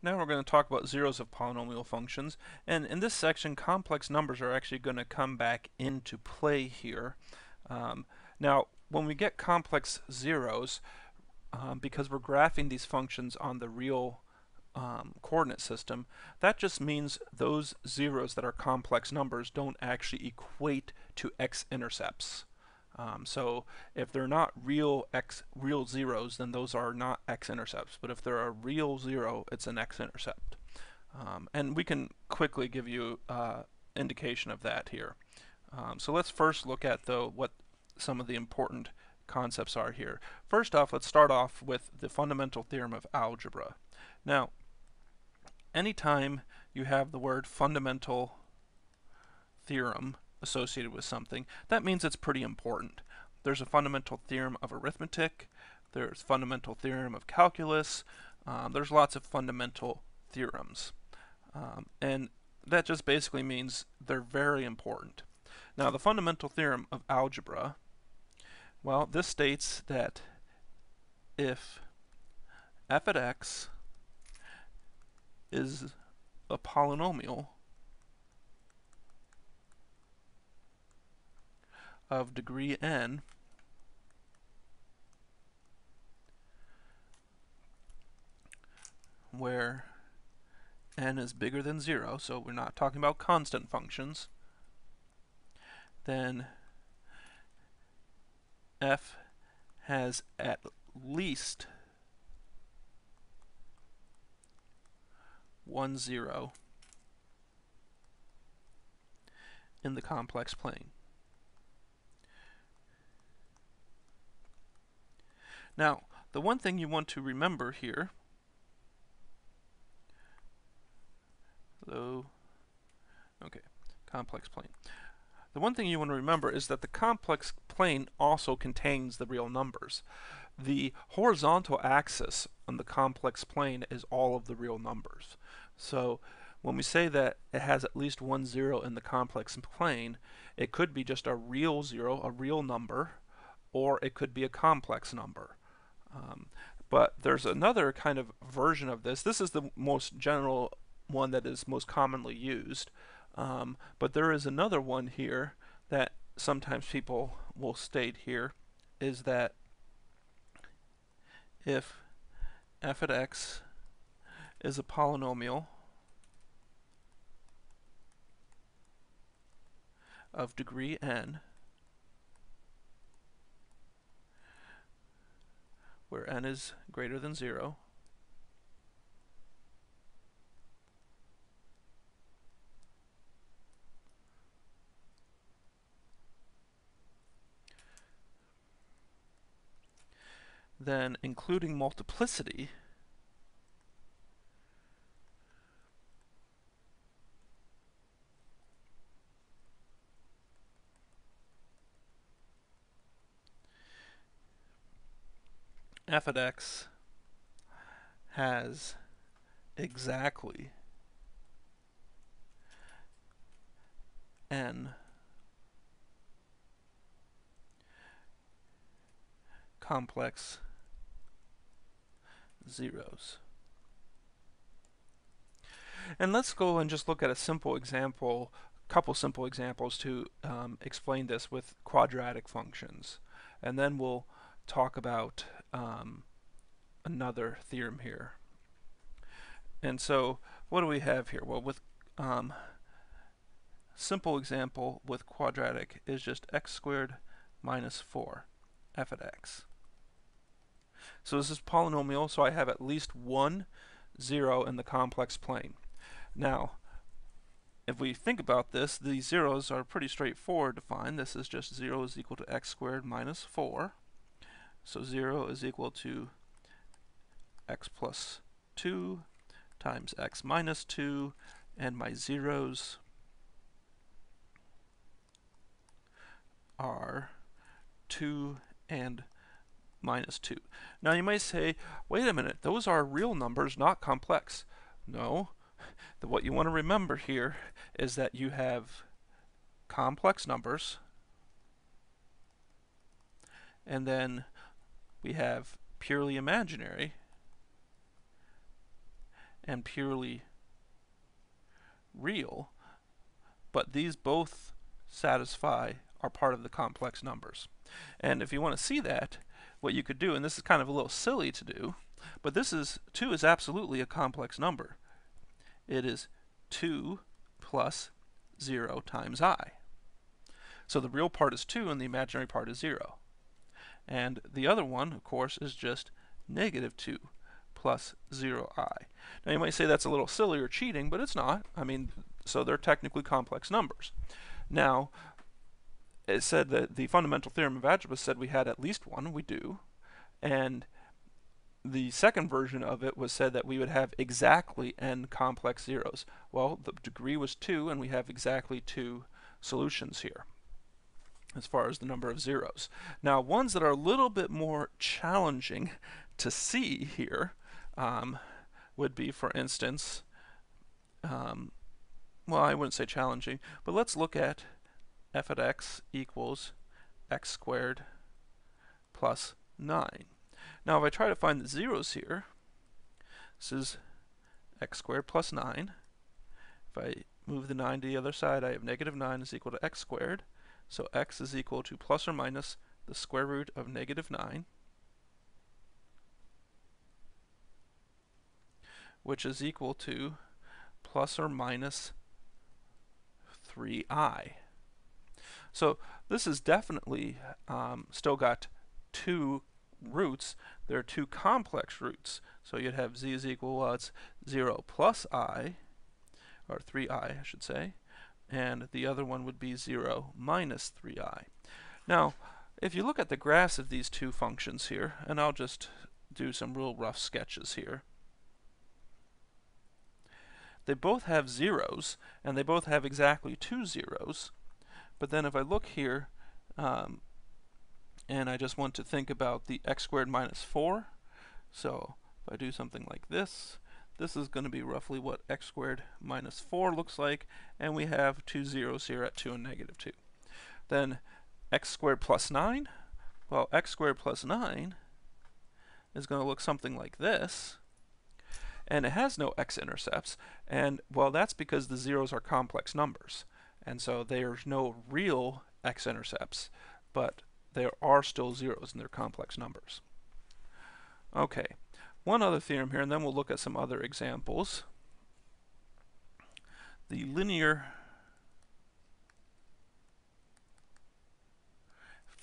Now we're going to talk about zeros of polynomial functions, and in this section complex numbers are actually going to come back into play here. Now when we get complex zeros, because we're graphing these functions on the real coordinate system, that just means those zeros that are complex numbers don't actually equate to x-intercepts. So if they're not real zeros, then those are not x-intercepts. But if they're a real zero, it's an x-intercept. And we can quickly give you indication of that here. So let's first look at what some of the important concepts are here. First off, let's start off with the fundamental theorem of algebra. Now, anytime you have the word fundamental theorem associated with something, that means it's pretty important. There's a fundamental theorem of arithmetic, there's fundamental theorem of calculus, there's lots of fundamental theorems. And that just basically means they're very important. Now, the fundamental theorem of algebra, well, this states that if f at x is a polynomial of degree n, where n is bigger than 0, so we're not talking about constant functions, then f has at least one zero in the complex plane. Now, the one thing you want to remember here, complex plane. The one thing you want to remember is that the complex plane also contains the real numbers. The horizontal axis on the complex plane is all of the real numbers. So when we say that it has at least one zero in the complex plane, it could be just a real zero, a real number, or it could be a complex number. But there's another kind of version of this. This is the most general one that is most commonly used. But there is another one here that sometimes people will state here, is that if f at x is a polynomial of degree n, where n is greater than 0, then including multiplicity, f at x has exactly n complex zeros. And let's go and just look at a simple example, couple simple examples to explain this with quadratic functions. And then we'll talk about another theorem here. And so what do we have here? Well, with simple example with quadratic is just x squared minus 4 f at x. So this is polynomial, so I have at least one zero in the complex plane. Now, if we think about this, these zeros are pretty straightforward to find. This is just 0 is equal to x squared minus 4. So 0 is equal to x plus 2 times x minus 2, and my zeros are 2 and minus 2. Now you might say, wait a minute, those are real numbers, not complex. No, what you want to remember here is that you have complex numbers, and then we have purely imaginary, and purely real, but these both satisfy are part of the complex numbers. And if you want to see that, what you could do, and this is kind of a little silly to do, but 2 is absolutely a complex number. It is 2 plus 0 times I. So the real part is 2 and the imaginary part is 0. And the other one, of course, is just negative 2 plus 0i. Now you might say that's a little silly or cheating, but it's not. I mean, so they're technically complex numbers. Now, it said that the fundamental theorem of algebra said we had at least one. We do. And the second version of it was said that we would have exactly n complex zeros. Well, the degree was 2, and we have exactly 2 solutions here as far as the number of zeros. Now, ones that are a little bit more challenging to see here would be, for instance, well, I wouldn't say challenging, but let's look at f of x equals x squared plus 9. Now, if I try to find the zeros here, this is x squared plus 9. If I move the 9 to the other side, I have negative 9 is equal to x squared. So x is equal to plus or minus the square root of negative 9, which is equal to plus or minus 3i. So this is definitely still got 2 roots. There are 2 complex roots. So you'd have z is equal, well, it's 0 plus I, or 3i, I should say. And the other one would be 0 minus 3i. Now, if you look at the graphs of these 2 functions here, and I'll just do some real rough sketches here, they both have zeros, and they both have exactly 2 zeros. But then if I look here, and I just want to think about the x squared minus 4, so if I do something like this, this is going to be roughly what x squared minus 4 looks like, and we have 2 zeros here at 2 and negative 2. Then x squared plus 9, well, x squared plus 9 is going to look something like this, and it has no x-intercepts, and well, that's because the zeros are complex numbers, and so there's no real x-intercepts, but there are still zeros and they're complex numbers. Okay. One other theorem here, and then we'll look at some other examples. The linear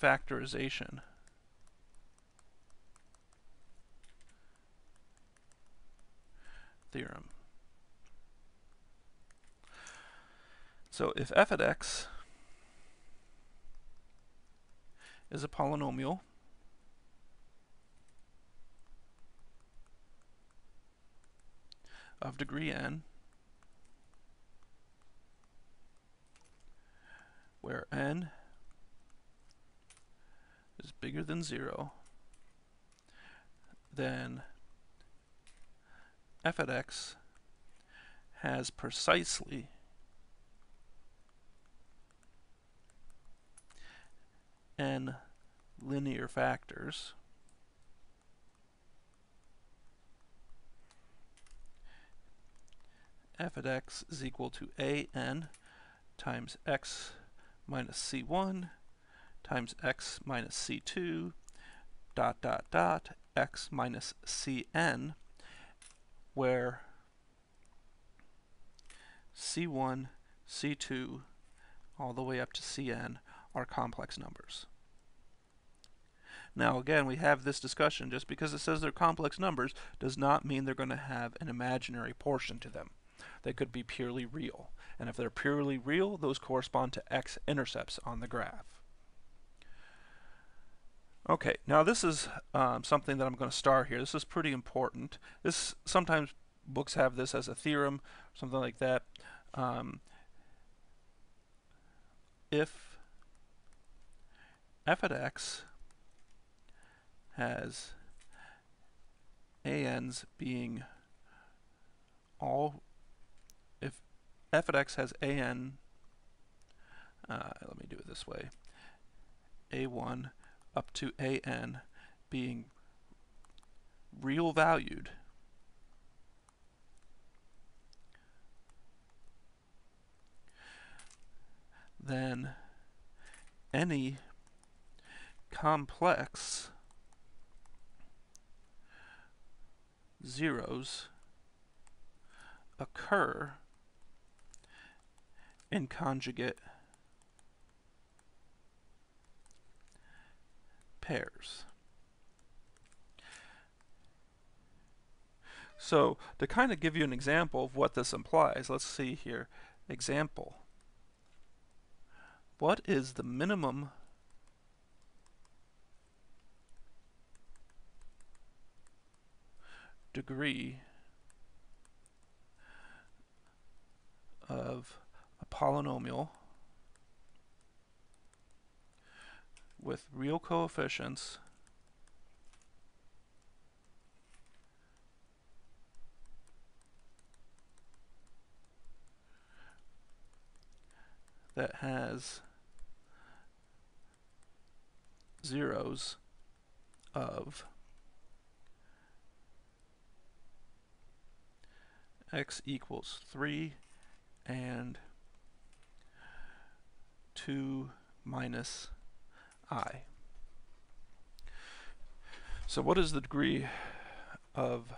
factorization theorem. So if f of x is a polynomial of degree n, where n is bigger than 0, then f of x has precisely n linear factors f of x is equal to an times x minus c1 times x minus c2 dot dot dot x minus cn, where c1, c2, all the way up to cn are complex numbers. Now again, we have this discussion. Just because it says they're complex numbers does not mean they're going to have an imaginary portion to them. They could be purely real. And if they're purely real, those correspond to x-intercepts on the graph. Okay, now this is something that I'm going to star here. This is pretty important. Sometimes books have this as a theorem, something like that. If f of x has an's being all, if f of x has an, let me do it this way, a1 up to an being real valued, then any complex zeros occur in conjugate pairs. So to kind of give you an example of what this implies, let's see here. Example. What is the minimum degree of a polynomial with real coefficients that has zeros of x equals 3 and 2 minus I. So what is the degree of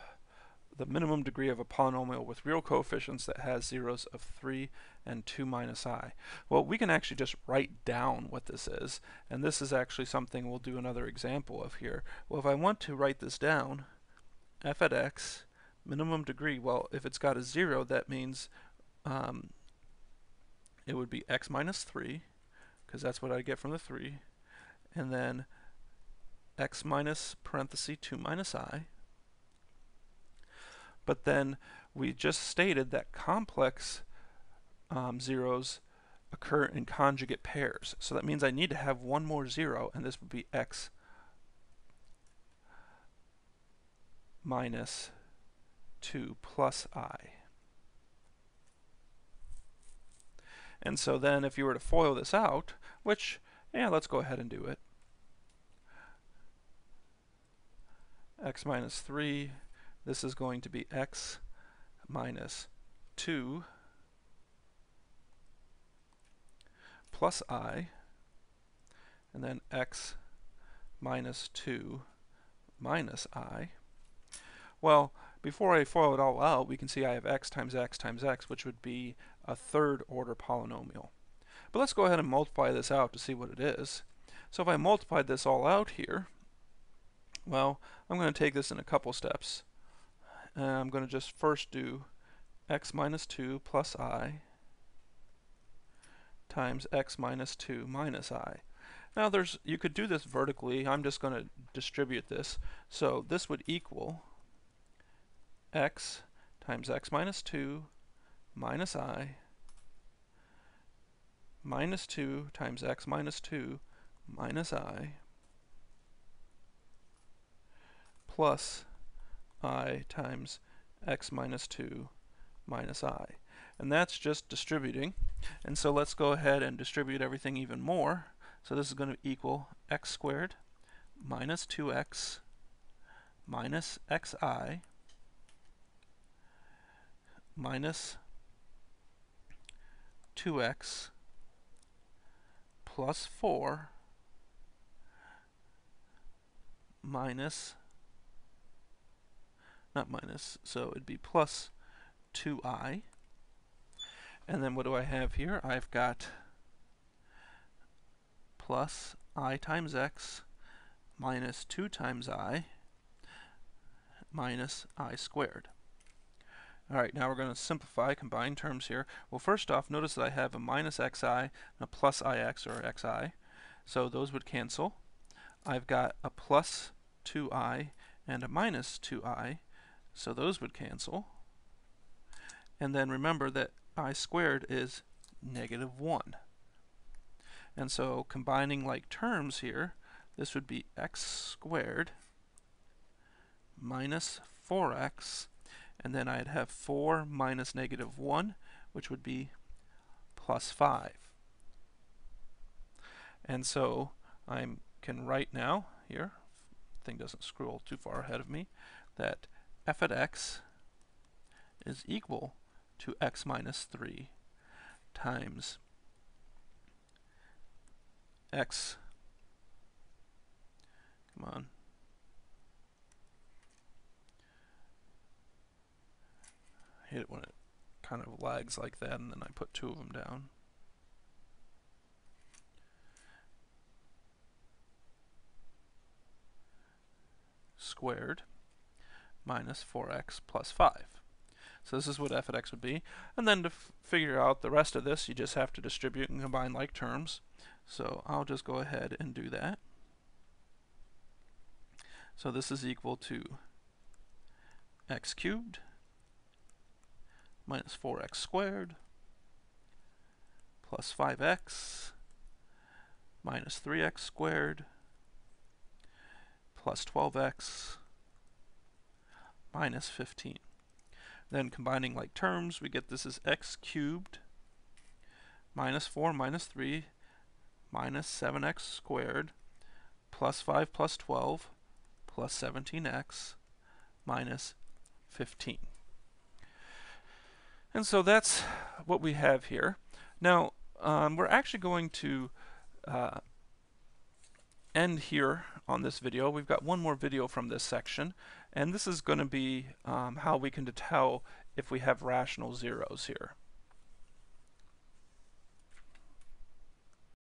the minimum degree of a polynomial with real coefficients that has zeros of 3 and 2 minus I? Well, we can actually just write down what this is, and this is actually something we'll do another example of here. Well, if I want to write this down, f at x, minimum degree, well, if it's got a 0, that means it would be x minus 3, because that's what I get from the 3, and then x minus parenthesis 2 minus I. But then we just stated that complex zeros occur in conjugate pairs. So that means I need to have one more 0, and this would be x minus 2 plus I. And so then if you were to FOIL this out, which, yeah, let's go ahead and do it. X minus 3, this is going to be x minus 2 plus I, and then x minus 2 minus I. Well, before I FOIL it all out, we can see I have x times x times x, which would be a third order polynomial. But let's go ahead and multiply this out to see what it is. So if I multiply this all out here, well, I'm going to take this in a couple steps. I'm going to just first do x minus 2 plus I times x minus 2 minus I. Now you could do this vertically. I'm just going to distribute this. So this would equal x times x minus 2 minus I minus 2 times x minus 2 minus I plus I times x minus 2 minus I. And that's just distributing. And so let's go ahead and distribute everything even more. So this is going to equal x squared minus 2x minus xi minus 2x plus 4 minus, not minus, so it'd be plus 2I. And then what do I have here? I've got plus I times x minus 2 times I minus I squared. Alright, now we're going to simplify, combine terms here. Well, first off, notice that I have a minus xi and a plus ix, or xi. So those would cancel. I've got a plus 2i and a minus 2i, so those would cancel. And then remember that I squared is negative 1. And so combining like terms here, this would be x squared minus 4x, and then I'd have 4 minus negative 1, which would be plus 5. And so I can write now here, thing doesn't scroll too far ahead of me, that f at x is equal to x minus 3 times x, come on, I hate it when it kind of lags like that and then I put two of them down. Squared minus 4x plus 5. So this is what f of x would be. And then to figure out the rest of this, you just have to distribute and combine like terms. So I'll just go ahead and do that. So this is equal to x cubed minus 4x squared plus 5x minus 3x squared plus 12x minus 15. Then combining like terms, we get this as x cubed minus 4 minus 3 minus 7x squared plus 5 plus 12 plus 17x minus 15. And so that's what we have here. Now, we're actually going to end here on this video. We've got one more video from this section, and this is going to be how we can tell if we have rational zeros here.